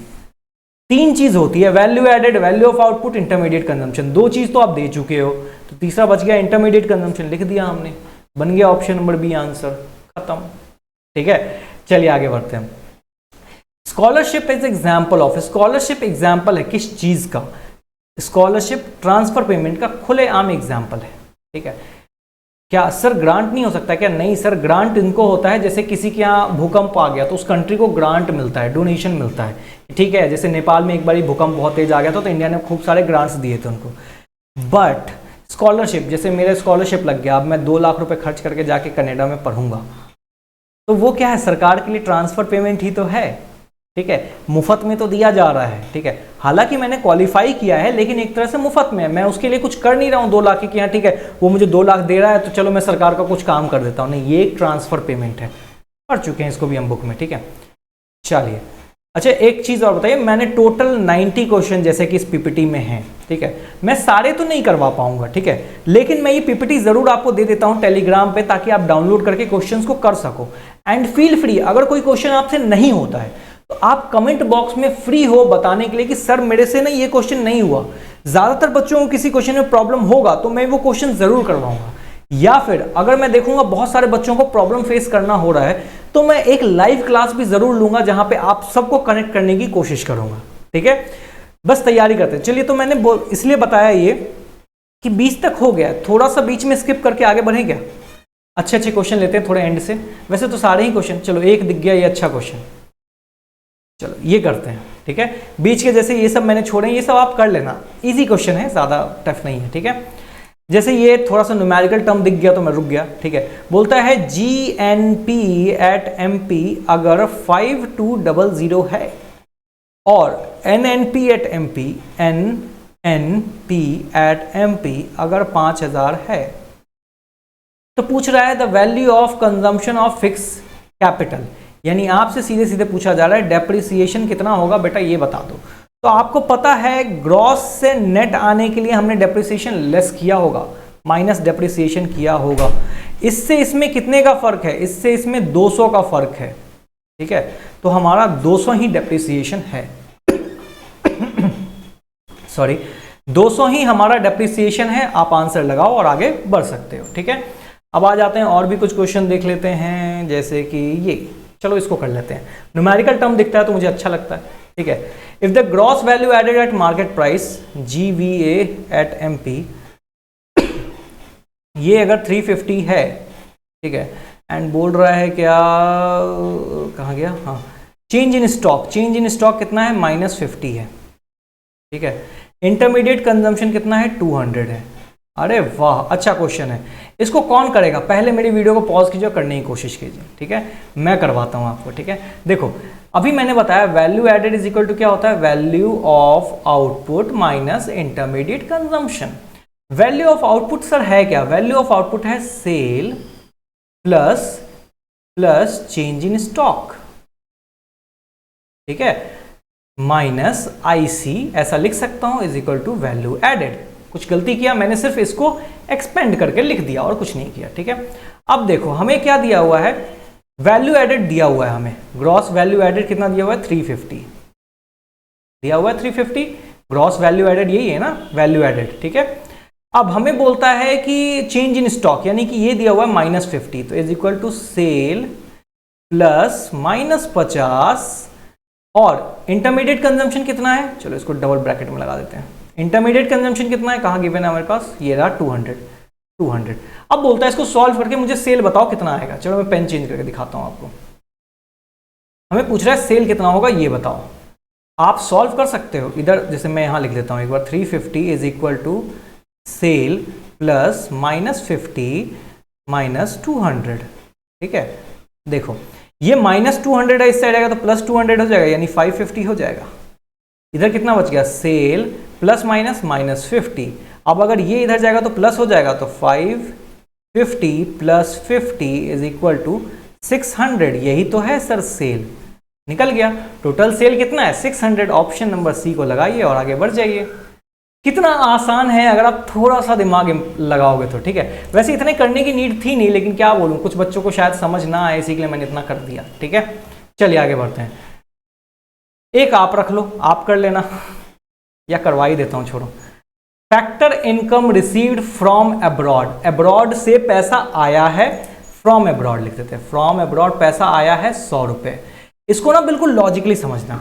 Speaker 1: 3 चीज होती है, value added, value of output, intermediate consumption. 2 चीज तो आप दे चुके हो, तो तीसरा बच गया इंटरमीडिएट कंजम्पशन, लिख दिया हमने, बन गया ऑप्शन नंबर बी आंसर, खत्म। ठीक है, चलिए आगे बढ़ते हैं। Scholarship is example of, scholarship example है किस चीज का, स्कॉलरशिप ट्रांसफर पेमेंट का खुलेआम एग्जाम्पल है। ठीक है, क्या सर ग्रांट नहीं हो सकता क्या, नहीं सर, ग्रांट इनको होता है जैसे किसी के यहाँ भूकंप आ गया तो उस कंट्री को ग्रांट मिलता है, डोनेशन मिलता है। ठीक है, जैसे नेपाल में एक बार भूकंप बहुत तेज आ गया था तो इंडिया ने खूब सारे ग्रांट्स दिए थे उनको। बट स्कॉलरशिप, जैसे मेरे स्कॉलरशिप लग गया, अब मैं 2 लाख रुपए खर्च करके जाके कनाडा में पढ़ूंगा, तो वो क्या है, सरकार के लिए ट्रांसफर पेमेंट ही तो है। ठीक है, मुफ्त में तो दिया जा रहा है। ठीक है, हालांकि मैंने क्वालिफाई किया है लेकिन एक तरह से मुफ्त में, मैं उसके लिए कुछ कर नहीं रहा हूँ 2 लाख की, हाँ ठीक है वो मुझे 2 लाख दे रहा है तो चलो मैं सरकार का कुछ काम कर देता हूँ, नहीं, ये एक ट्रांसफर पेमेंट है, पढ़ चुके हैं इसको भी हम बुक में। ठीक है, चलिए अच्छा एक चीज और बताइए, मैंने टोटल 90 क्वेश्चन जैसे कि इस पीपीटी में हैं। ठीक है, मैं सारे तो नहीं करवा पाऊंगा, ठीक है, लेकिन मैं ये पीपीटी जरूर आपको दे देता हूं टेलीग्राम पे, ताकि आप डाउनलोड करके क्वेश्चंस को कर सको। एंड फील फ्री, अगर कोई क्वेश्चन आपसे नहीं होता है तो आप कमेंट बॉक्स में फ्री हो बताने के लिए कि सर मेरे से ना ये क्वेश्चन नहीं हुआ। ज्यादातर बच्चों को किसी क्वेश्चन में प्रॉब्लम होगा तो मैं वो क्वेश्चन जरूर करवाऊंगा, या फिर अगर मैं देखूंगा बहुत सारे बच्चों को प्रॉब्लम फेस करना हो रहा है तो मैं एक लाइव क्लास भी जरूर लूंगा जहां पे आप सबको कनेक्ट करने की कोशिश करूंगा। ठीक है, बस तैयारी करते हैं। चलिए, तो मैंने इसलिए बताया ये कि 20 तक हो गया, थोड़ा सा बीच में स्किप करके आगे बढ़े क्या, अच्छे क्वेश्चन लेते हैं थोड़े एंड से। वैसे तो सारे ही क्वेश्चन, चलो एक दिख गया ये अच्छा क्वेश्चन, चलो ये करते हैं। ठीक है, बीच के जैसे ये सब मैंने छोड़े, ये सब आप कर लेना, इजी क्वेश्चन है, ज्यादा टफ नहीं है। ठीक है, जैसे ये थोड़ा सा न्यूमेरिकल टर्म दिख गया तो मैं रुक गया। ठीक है, बोलता है GNP at MP अगर 5200 है और NNP at MP NNP at MP अगर 5000 है, तो पूछ रहा है the value of consumption of fix capital, यानी आपसे सीधे सीधे पूछा जा रहा है डेप्रिसिएशन कितना होगा बेटा ये बता दो। तो आपको पता है ग्रॉस से नेट आने के लिए हमने डेप्रिसिएशन लेस किया होगा, माइनस डेप्रिसिएशन किया होगा। इससे इसमें कितने का फर्क है? इससे इसमें 200 का फर्क है, ठीक है। तो हमारा 200 ही डेप्रिसिएशन है सॉरी 200 ही हमारा डेप्रिसिएशन है। आप आंसर लगाओ और आगे बढ़ सकते हो, ठीक है। अब आ जाते हैं और भी कुछ क्वेश्चन देख लेते हैं, जैसे कि ये, चलो इसको कर लेते हैं। न्यूमेरिकल टर्म दिखता है तो मुझे अच्छा लगता है, ठीक है। If the gross value added at market price GVA at MP, ये अगर 350 है, ठीक है, एंड बोल रहा है क्या, कहाँ गया, हाँ, change in stock, change in stock कितना है, -50 है, ठीक है। इंटरमीडिएट कंजम्पशन कितना है, 200 है। अरे वाह, अच्छा क्वेश्चन है। इसको कौन करेगा? पहले मेरी वीडियो को पॉज कीजिए और करने की कोशिश कीजिए, ठीक है, मैं करवाता हूं आपको, ठीक है। देखो अभी मैंने बताया value added is equal to क्या होता है, value of output minus intermediate consumption. Value of output sir है क्या? वैल्यू ऑफ आउटपुट है sale plus change in stock, ठीक है, माइनस IC, ऐसा लिख सकता हूं, is equal to value added. कुछ गलती किया मैंने, सिर्फ इसको एक्सपेंड करके लिख दिया और कुछ नहीं किया, ठीक है। अब देखो हमें क्या दिया हुआ है, वैल्यू एडेड दिया हुआ है हमें, ग्रॉस वैल्यू एडेड कितना दिया हुआ है, 350 दिया हुआ है, 350 ग्रॉस वैल्यू एडेड, यही है ना वैल्यू एडेड, ठीक है। अब हमें बोलता है कि चेंज इन स्टॉक, यानी कि ये दिया हुआ है -50, तो is equal to sale plus -50, और इंटरमीडिएट कंजम्पशन कितना है, चलो इसको डबल ब्रैकेट में लगा देते हैं। इंटरमीडिएट कंजम्पशन कितना है, कहाँ गिवन है हमारे पास, ये रहा 200। अब बोलता है इसको सॉल्व करके मुझे सेल बताओ कितना आएगा। चलो मैं पेन चेंज करके दिखाता हूं आपको। हमें पूछ रहा है सेल कितना होगा, ये बताओ। आप सॉल्व कर सकते हो इधर, जैसे मैं यहां लिख देता हूं एक बार, 350 is equal to sale plus -50 minus 200, ठीक है। देखो ये -200 है, इस साइड आएगा तो +200 हो जाएगा, यानी 550 हो जाएगा। इधर कितना बच गया, सेल प्लस माइनस -50। अब अगर ये इधर जाएगा तो प्लस हो जाएगा, तो 550 प्लस 50 इज इक्वल टू 600। यही तो है सर सेल, निकल गया। टोटल सेल कितना है, 600। ऑप्शन नंबर सी को लगाइए और आगे बढ़ जाइए। कितना आसान है अगर आप थोड़ा सा दिमाग लगाओगे तो, ठीक है। वैसे इतने करने की नीड थी नहीं, लेकिन क्या बोलूं, कुछ बच्चों को शायद समझ ना आए, इसी के लिए मैंने इतना कर दिया, ठीक है। चलिए आगे बढ़ते हैं। एक आप रख लो, आप कर लेना, या करवा ही देता हूं, छोड़ो। Factor income received from abroad, abroad से पैसा आया है, फ्रॉम अब्रॉड लिख देते हैं, फ्रॉम अब्रॉड पैसा आया है 100 रुपए। इसको ना बिल्कुल लॉजिकली समझना।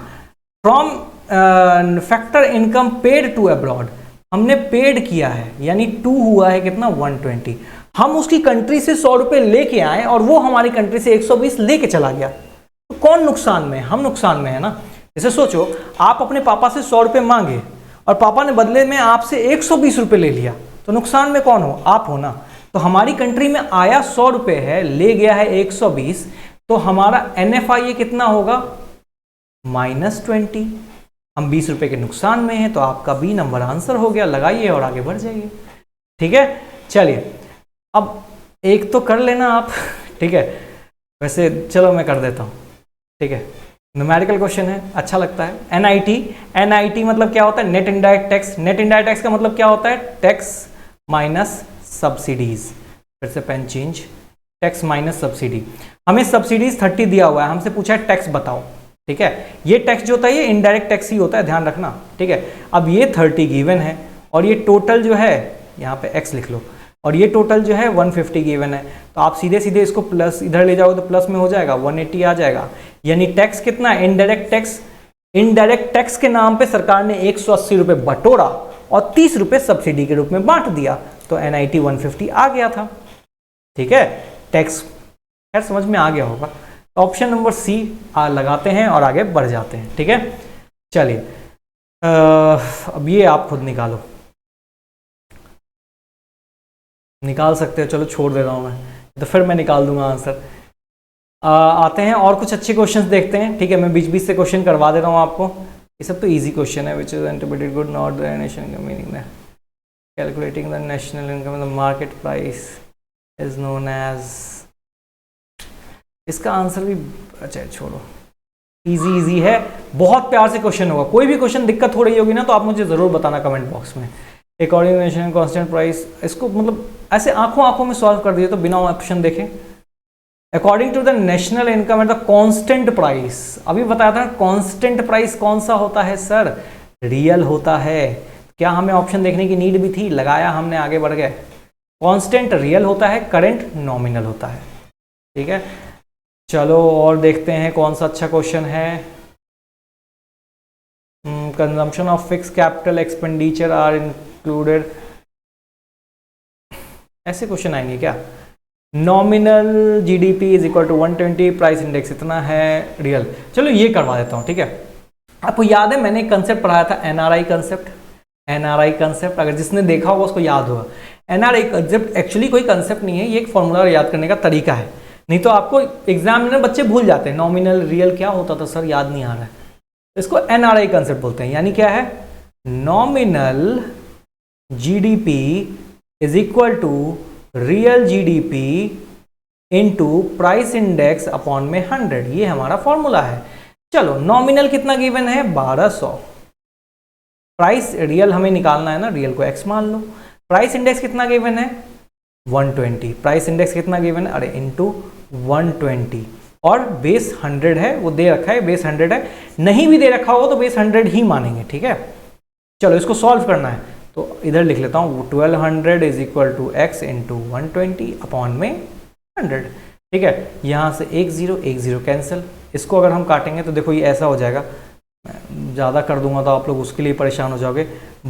Speaker 1: From factor income paid to abroad, हमने पेड किया है, यानी 2 हुआ है कितना, 120। हम उसकी कंट्री से 100 रुपए लेके आए और वो हमारी कंट्री से 120 लेके चला गया, तो कौन नुकसान में? हम नुकसान में है ना। जैसे सोचो आप अपने पापा से 100 रुपए मांगे और पापा ने बदले में आपसे 120 रुपए ले लिया, तो नुकसान में कौन हो, आप हो ना। तो हमारी कंट्री में आया 100 रुपए है, ले गया है 120, तो हमारा NFI कितना होगा, -20। हम 20 रुपए के नुकसान में हैं, तो आपका B नंबर आंसर हो गया। लगाइए और आगे बढ़ जाइए, ठीक है। चलिए अब एक तो कर लेना आप, ठीक है। वैसे चलो मैं कर देता हूं, ठीक है। न्यूमेरिकल क्वेश्चन है, अच्छा लगता है। NIT मतलब क्या होता है, net indirect tax. Net indirect tax का मतलब क्या होता है, टैक्स माइनस सब्सिडीज। फिर से pen change, tax minus subsidy. हमें सब्सिडीज 30 दिया हुआ है, हमसे पूछा है टैक्स बताओ, ठीक है। ये टैक्स जो होता है ये इनडायरेक्ट टैक्स ही होता है, ध्यान रखना, ठीक है। अब ये 30 गिवन है और ये टोटल जो है, यहाँ पे x लिख लो, और ये टोटल जो है 150 गिवन है, तो आप सीधे सीधे इसको प्लस इधर ले जाओगे तो प्लस में हो जाएगा, 180 आ जाएगा। यानी टैक्स कितना है, इनडायरेक्ट टैक्स। इनडायरेक्ट टैक्स के नाम पे सरकार ने 180 रुपए बटोरा और 30 रुपए सब्सिडी के रूप में बांट दिया, तो NIT 150 आ गया था, ठीक है। टैक्स खैर समझ में आ गया होगा। ऑप्शन नंबर सी लगाते हैं और आगे बढ़ जाते हैं, ठीक है। चलिए अब ये आप खुद निकालो, निकाल सकते हो, चलो छोड़ दे रहा हूँ मैं, तो फिर मैं निकाल दूंगा आंसर। आते हैं और कुछ अच्छे क्वेश्चंस देखते हैं, ठीक है। मैं बीच बीच से क्वेश्चन करवा दे रहा हूँ आपको, ये सब तो इजी क्वेश्चन है। Which is interpreted good not the national income, meaning calculating the national income the market price is known as, इसका आंसर भी अच्छा छोड़ो, इजी इजी है, बहुत प्यार से क्वेश्चन होगा। कोई भी क्वेश्चन दिक्कत हो रही होगी ना तो आप मुझे जरूर बताना कमेंट बॉक्स में। अकॉर्डिंग नेशनल कांस्टेंट प्राइस, इसको मतलब ऐसे आंखों आंखों में सॉल्व कर दिए तो बिना ऑप्शन देखें। According to the national income at the constant price, अभी बताया था कांस्टेंट प्राइस कौन सा होता है सर, रियल होता है। क्या हमें ऑप्शन देखने की नीड भी थी, लगाया हमने, आगे बढ़ गए। कांस्टेंट रियल होता है, करंट नॉमिनल होता है, ठीक है। चलो और देखते हैं कौन सा अच्छा क्वेश्चन है। Consumption of fix capital expenditure are included, ऐसे क्वेश्चन आएंगे क्या। Nominal GDP is equal to 120, price index इतना है, रियल। चलो ये करवा देता हूँ, ठीक है। आपको याद है मैंने एक कंसेप्ट पढ़ाया था, एनआरआई कंसेप्ट। एनआरआई कंसेप्ट अगर जिसने देखा होगा उसको याद होगा। एनआरआई कंसेप्ट एक्चुअली कोई कंसेप्ट नहीं है, ये एक फॉर्मूला याद करने का तरीका है। नहीं तो आपको एग्जाम में बच्चे भूल जाते हैं, नॉमिनल रियल क्या होता था सर, याद नहीं आ रहा है। इसको एनआरआई कंसेप्ट बोलते हैं, यानी क्या है, nominal GDP is equal to real GDP into price index upon में 100, ये हमारा फॉर्मूला है। चलो नॉमिनल कितना गिवन है, 1200। प्राइस रियल हमें निकालना है ना, रियल को x मान लो। प्राइस इंडेक्स कितना गिवन है, 120। प्राइस इंडेक्स कितना गिवन है, अरे इनटू 120, और बेस 100 है, वो दे रखा है, बेस 100 है। नहीं भी दे रखा हो तो बेस 100 ही मानेंगे, ठीक है। चलो इसको सॉल्व करना है तो इधर लिख लेता हूँ, 1200 is equal to X into 120 upon में 100, ठीक है। यहाँ से 1 0 कैंसिल। इसको अगर हम काटेंगे तो देखो ये ऐसा हो जाएगा, ज़्यादा कर दूंगा तो आप लोग उसके लिए परेशान हो जाओगे।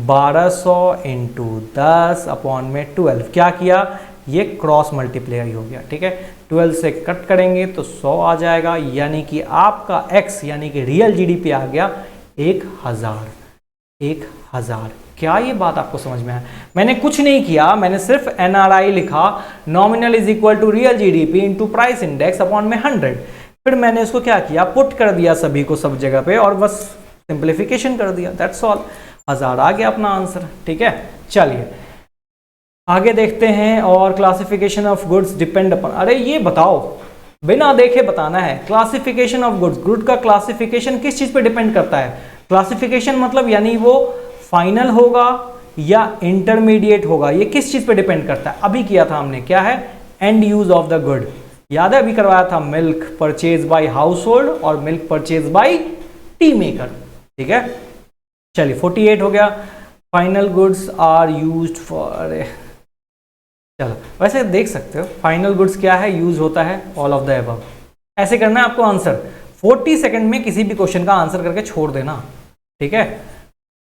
Speaker 1: 1200 इंटू 10 अपॉन में 12, क्या किया, ये क्रॉस मल्टीप्लाई हो गया, ठीक है। 12 से कट करेंगे तो 100 आ जाएगा, यानी कि आपका x यानी कि रियल जीडीपी आ गया 1000। 1000, क्या ये बात आपको समझ में आया। मैंने कुछ नहीं किया, मैंने सिर्फ एनआरआई लिखा, nominal is equal to real GDP into price index upon में 100। फिर मैंने इसको क्या किया, पुट कर दिया सभी को सब जगह पे और बस सिंप्लीफिकेशन कर दिया, दैट्स ऑल। 1000 आ गया अपना आंसर, ठीक है। चलिए आगे देखते हैं। और क्लासिफिकेशन ऑफ गुड्स डिपेंड अपन, अरे ये बताओ, बिना देखे बताना है। क्लासिफिकेशन ऑफ गुड्स, गुड का क्लासिफिकेशन किस चीज पे डिपेंड करता है। क्लासिफिकेशन मतलब यानी वो फाइनल होगा या इंटरमीडिएट होगा, ये किस चीज पे डिपेंड करता है। अभी किया था हमने, क्या है, end use of the good, याद है अभी करवाया था, milk purchase by household और milk purchase by tea maker, ठीक है। चलिए 48 हो गया। Final goods are used for, चलो वैसे देख सकते हो फाइनल गुड्स क्या है, यूज होता है ऑल ऑफ द अबव। ऐसे करना है आपको आंसर, 40 सेकंड में किसी भी क्वेश्चन का आंसर करके छोड़ देना, ठीक है।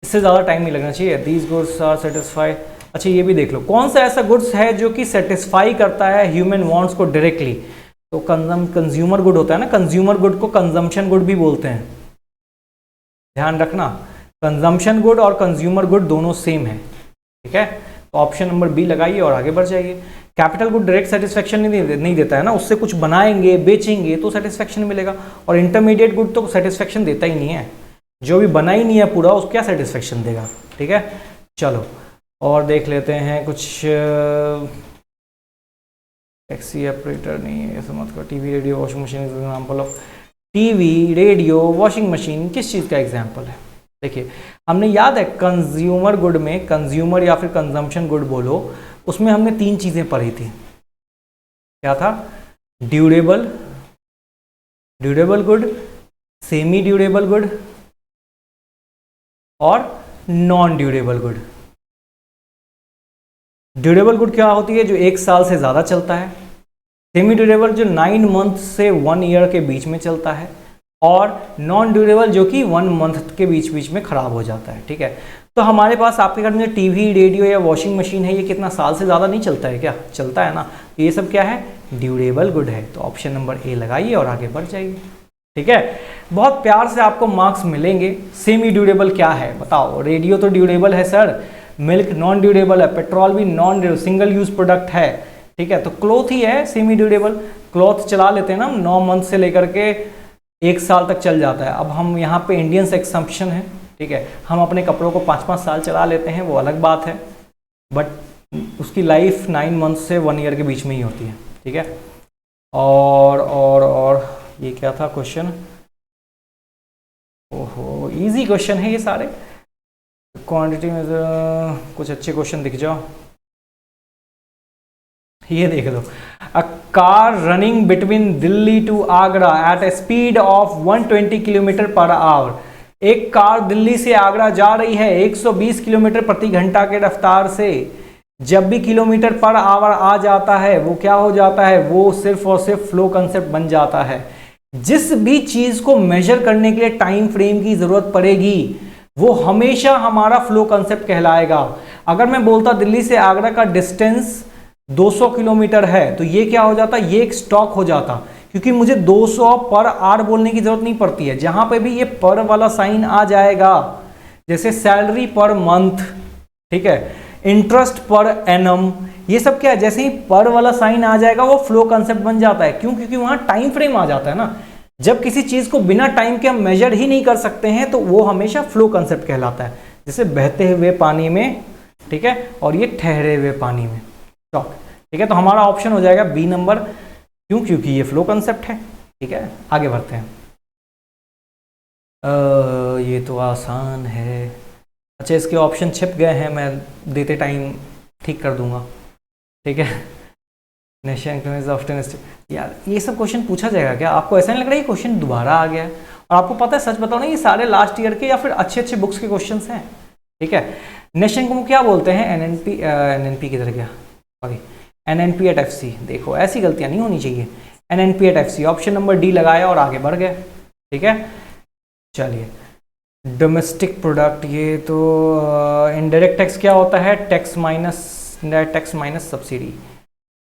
Speaker 1: इससे ज़्यादा टाइम नहीं लगना चाहिए। दीज गुड्स आर सेटिस्फाई, अच्छा ये भी देख लो कौन सा ऐसा गुड्स है जो कि सेटिस्फाई करता है ह्यूमन वांट्स को डायरेक्टली। तो कंज्यूमर गुड होता है ना, कंज्यूमर गुड को कंजम्पशन गुड भी बोलते हैं, ध्यान रखना। कंजम्पशन गुड और कंज्यूमर गुड दोनों सेम है, ठीक है। तो ऑप्शन नंबर बी लगाइए और आगे बढ़ जाइए। कैपिटल गुड डायरेक्ट सेटिस्फेक्शन नहीं देता है ना, उससे कुछ बनाएंगे बेचेंगे तो सेटिस्फेक्शन मिलेगा, और इंटरमीडिएट गुड तो सेटिस्फेक्शन देता ही नहीं है, जो भी बना ही नहीं है पूरा उसको क्या सेटिस्फेक्शन देगा, ठीक है। चलो और देख लेते हैं कुछ। टैक्सी ऑपरेटर नहीं है, ऐसा मत करो। TV radio washing machine is example of, TV radio washing machine किस चीज़ का एग्जांपल है। देखिए हमने याद है कंज्यूमर गुड में, कंज्यूमर या फिर कंजम्पशन गुड बोलो, उसमें हमने 3 चीज़ें पढ़ी थी, क्या था, durable, durable good, semi durable good और non durable good. Durable good क्या होती है, जो 1 साल से ज़्यादा चलता है। सेमी ड्यूरेबल जो 9 मंथ से 1 ईयर के बीच में चलता है, और नॉन ड्यूरेबल जो कि 1 मंथ के बीच बीच में खराब हो जाता है, ठीक है। तो हमारे पास आपके घर में टीवी रेडियो या वॉशिंग मशीन है, ये कितना साल से ज़्यादा नहीं चलता है क्या, चलता है ना, तो ये सब क्या है, ड्यूरेबल गुड है। तो ऑप्शन नंबर ए लगाइए और आगे बढ़ जाइए, ठीक है। बहुत प्यार से आपको मार्क्स मिलेंगे। सेमी ड्यूरेबल क्या है बताओ, रेडियो तो ड्यूरेबल है सर, मिल्क नॉन ड्यूरेबल है, पेट्रोल भी non durable single use product है, ठीक है। तो क्लॉथ ही है सेमी ड्यूरेबल, क्लॉथ चला लेते हैं ना 9 मंथ से लेकर के 1 साल तक चल जाता है। अब हम यहाँ पे इंडियंस एक्सम्पशन है, ठीक है, हम अपने कपड़ों को 5-5 साल चला लेते हैं, वो अलग बात है, बट उसकी लाइफ 9 मंथ से 1 ईयर के बीच में ही होती है, ठीक है। और ये क्या था क्वेश्चन, ओहो इजी क्वेश्चन है ये सारे। क्वांटिटी में कुछ अच्छे क्वेश्चन दिख जाओ। ये देख लो, a car running between Delhi to Agra at a speed of 120 kilometre per hour. एक कार दिल्ली से आगरा जा रही है 120 किलोमीटर प्रति घंटा के रफ्तार से। जब भी किलोमीटर पर आवर आ जाता है वो क्या हो जाता है, वो सिर्फ और सिर्फ फ्लो कंसेप्ट बन जाता है। जिस भी चीज को मेजर करने के लिए टाइम फ्रेम की जरूरत पड़ेगी वो हमेशा हमारा फ्लो कंसेप्ट कहलाएगा। अगर मैं बोलता दिल्ली से आगरा का डिस्टेंस 200 किलोमीटर है तो ये क्या हो जाता, ये एक स्टॉक हो जाता, क्योंकि मुझे 200 पर आवर बोलने की जरूरत नहीं पड़ती है। जहां पे भी ये पर वाला साइन आ जाएगा, जैसे सैलरी पर मंथ, ठीक है, इंटरेस्ट पर एनम, ये सब क्या है, जैसे ही पर वाला साइन आ जाएगा वो फ्लो कंसेप्ट बन जाता है। क्यों? क्योंकि वहां टाइम फ्रेम आ जाता है ना। जब किसी चीज को बिना टाइम के हम मेजर ही नहीं कर सकते हैं तो वो हमेशा फ्लो कंसेप्ट कहलाता है। जैसे बहते हुए पानी में, ठीक है, और ये ठहरे हुए पानी में स्टॉक, ठीक है। तो हमारा ऑप्शन हो जाएगा बी नंबर। क्यों? क्योंकि ये फ्लो कंसेप्ट है, ठीक है। आगे बढ़ते हैं। ये तो आसान है। अच्छा, इसके ऑप्शन छिप गए हैं, मैं देते टाइम ठीक कर दूंगा, ठीक है। यार ये सब क्वेश्चन पूछा जाएगा क्या? आपको ऐसा नहीं लग रहा है ये क्वेश्चन दोबारा आ गया है? और आपको पता है, सच बताओ ना, ये सारे लास्ट ईयर के या फिर अच्छे अच्छे बुक्स के क्वेश्चंस हैं, ठीक है। नेशन को क्या बोलते हैं? एनएनपी की तरह क्या, सॉरी, एनएनपी एट एफसी। देखो ऐसी गलतियां नहीं होनी चाहिए। NNP at FC, option number D लगाया और आगे बढ़ गए, ठीक है। चलिए, डोमेस्टिक प्रोडक्ट, ये तो इनडायरेक्ट टैक्स क्या होता है? Tax minus net tax minus subsidy,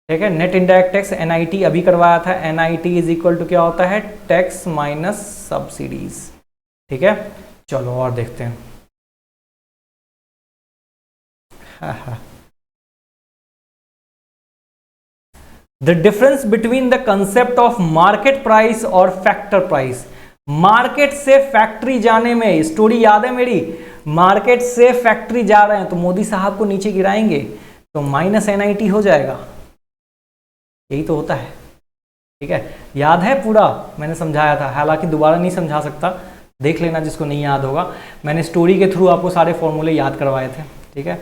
Speaker 1: ठीक है। नेट इनडायरेक्ट टैक्स एनआईटी अभी करवाया था, एनआईटी इज इक्वल टू क्या होता है? टैक्स माइनस सब्सिडीज, ठीक है। चलो और देखते हैं। The difference between the concept of market price और फैक्टर प्राइस। मार्केट से फैक्ट्री जाने में, स्टोरी याद है मेरी, मार्केट से फैक्ट्री जा रहे हैं तो मोदी साहब को नीचे गिराएंगे तो माइनस एनआईटी हो जाएगा, यही तो होता है, ठीक है। याद है पूरा, मैंने समझाया था, हालांकि दोबारा नहीं समझा सकता, देख लेना जिसको नहीं याद होगा। मैंने स्टोरी के थ्रू आपको सारे फॉर्मूले याद करवाए थे, ठीक है।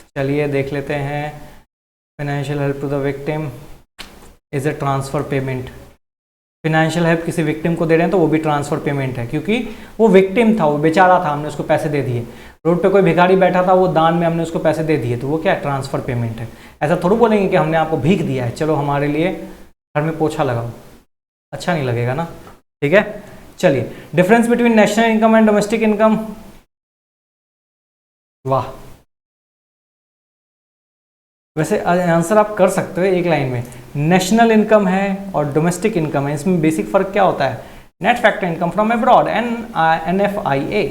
Speaker 1: चलिए देख लेते हैं। Financial help to the victim is a transfer payment. Financial help किसी विक्टिम को दे रहे हैं तो वो भी ट्रांसफर पेमेंट है, क्योंकि वो विक्टिम था, वो बेचारा था, हमने उसको पैसे दे दिए। रोड पे कोई भिखारी बैठा था, वो दान में हमने उसको पैसे दे दिए, तो वो क्या है? ट्रांसफर पेमेंट है। ऐसा थोड़ा बोलेंगे कि हमने आपको भीख दिया है, चलो हमारे लिए घर में पोछा लगाओ, अच्छा नहीं लगेगा ना, ठीक है। चलिए, difference between national income and domestic income. वाह, वैसे आंसर आप कर सकते हो एक लाइन में। नेशनल इनकम है और डोमेस्टिक इनकम है, इसमें बेसिक फर्क क्या होता है? Net factor income from abroad, NFIA,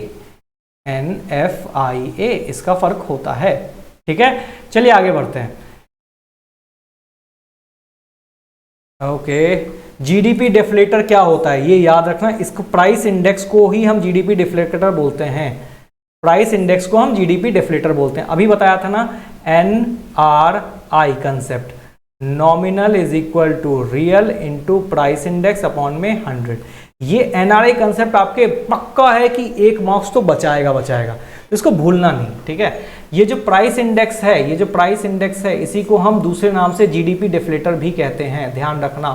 Speaker 1: इसका फर्क होता है, ठीक है। चलिए आगे बढ़ते हैं। ओके, जीडीपी डिफ्लेटर क्या होता है ये याद रखना। इसको प्राइस इंडेक्स को ही हम जीडीपी डिफ्लेटर बोलते हैं। प्राइस इंडेक्स को हम जीडीपी डिफ्लेटर बोलते हैं। अभी बताया था ना, NRI concept, nominal is equal to real into price index upon में 100। ये NRI कंसेप्ट आपके पक्का है कि 1 मार्क्स तो बचाएगा, इसको भूलना नहीं, ठीक है। ये जो प्राइस इंडेक्स है, इसी को हम दूसरे नाम से जीडीपी डिफ्लेटर भी कहते हैं, ध्यान रखना।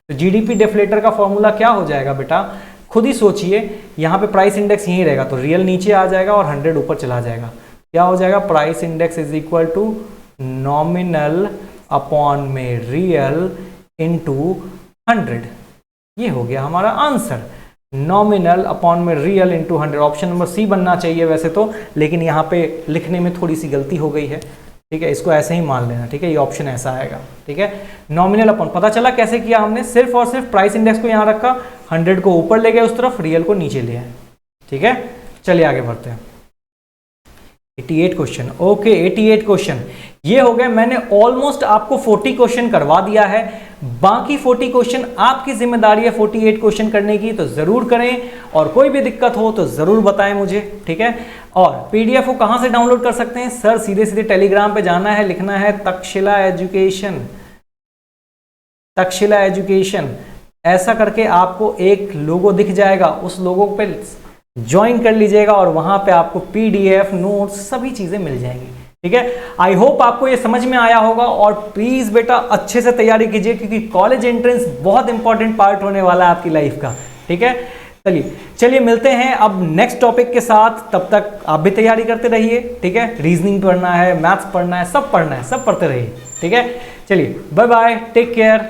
Speaker 1: तो जीडीपी डिफ्लेटर का फॉर्मूला क्या हो जाएगा बेटा? खुद ही सोचिए, यहाँ पे प्राइस इंडेक्स यहीं रहेगा तो रियल नीचे आ जाएगा और 100 ऊपर चला जाएगा। क्या हो जाएगा? Price index is equal to nominal upon में रियल इनटू 100। ये हो गया हमारा आंसर, नॉमिनल अपॉन में real into 100। Option number C बनना चाहिए वैसे तो, लेकिन यहाँ पे लिखने में थोड़ी सी गलती हो गई है, ठीक है। इसको ऐसे ही मान लेना, ठीक है, ये ऑप्शन ऐसा आएगा, ठीक है। नॉमिनल अपॉन, पता चला कैसे किया हमने? सिर्फ और सिर्फ प्राइस इंडेक्स को यहाँ रखा, 100 को ऊपर ले गए उस तरफ, रियल को नीचे ले आए, ठीक है। चलिए आगे बढ़ते हैं। 88 क्वेश्चन, ओके 88 क्वेश्चन ये हो गए। मैंने ऑलमोस्ट आपको 40 क्वेश्चन करवा दिया है, बाकी 40 क्वेश्चन आपकी जिम्मेदारी है 48 क्वेश्चन करने की, तो जरूर करें। और कोई भी दिक्कत हो तो जरूर बताएं मुझे, ठीक है। और पीडीएफ को कहां से डाउनलोड कर सकते हैं? सर सीधे सीधे टेलीग्राम पे जाना है, लिखना है तक्षशिला एजुकेशन, ऐसा करके आपको एक लोगो दिख जाएगा, उस लोगो पे ज्वाइन कर लीजिएगा और वहां पे आपको PDF नोट्स सभी चीजें मिल जाएंगी। ठीक है, आई होप आपको ये समझ में आया होगा। और प्लीज बेटा अच्छे से तैयारी कीजिए, क्योंकि कॉलेज एंट्रेंस बहुत इंपॉर्टेंट पार्ट होने वाला है आपकी लाइफ का। ठीक है, चलिए मिलते हैं अब नेक्स्ट टॉपिक के साथ। तब तक आप भी तैयारी करते रहिए। ठीक है, रीजनिंग पढ़ना है, मैथ्स पढ़ना है, सब पढ़ना है, सब पढ़ते रहिए। ठीक है, चलिए बाय बाय, टेक केयर।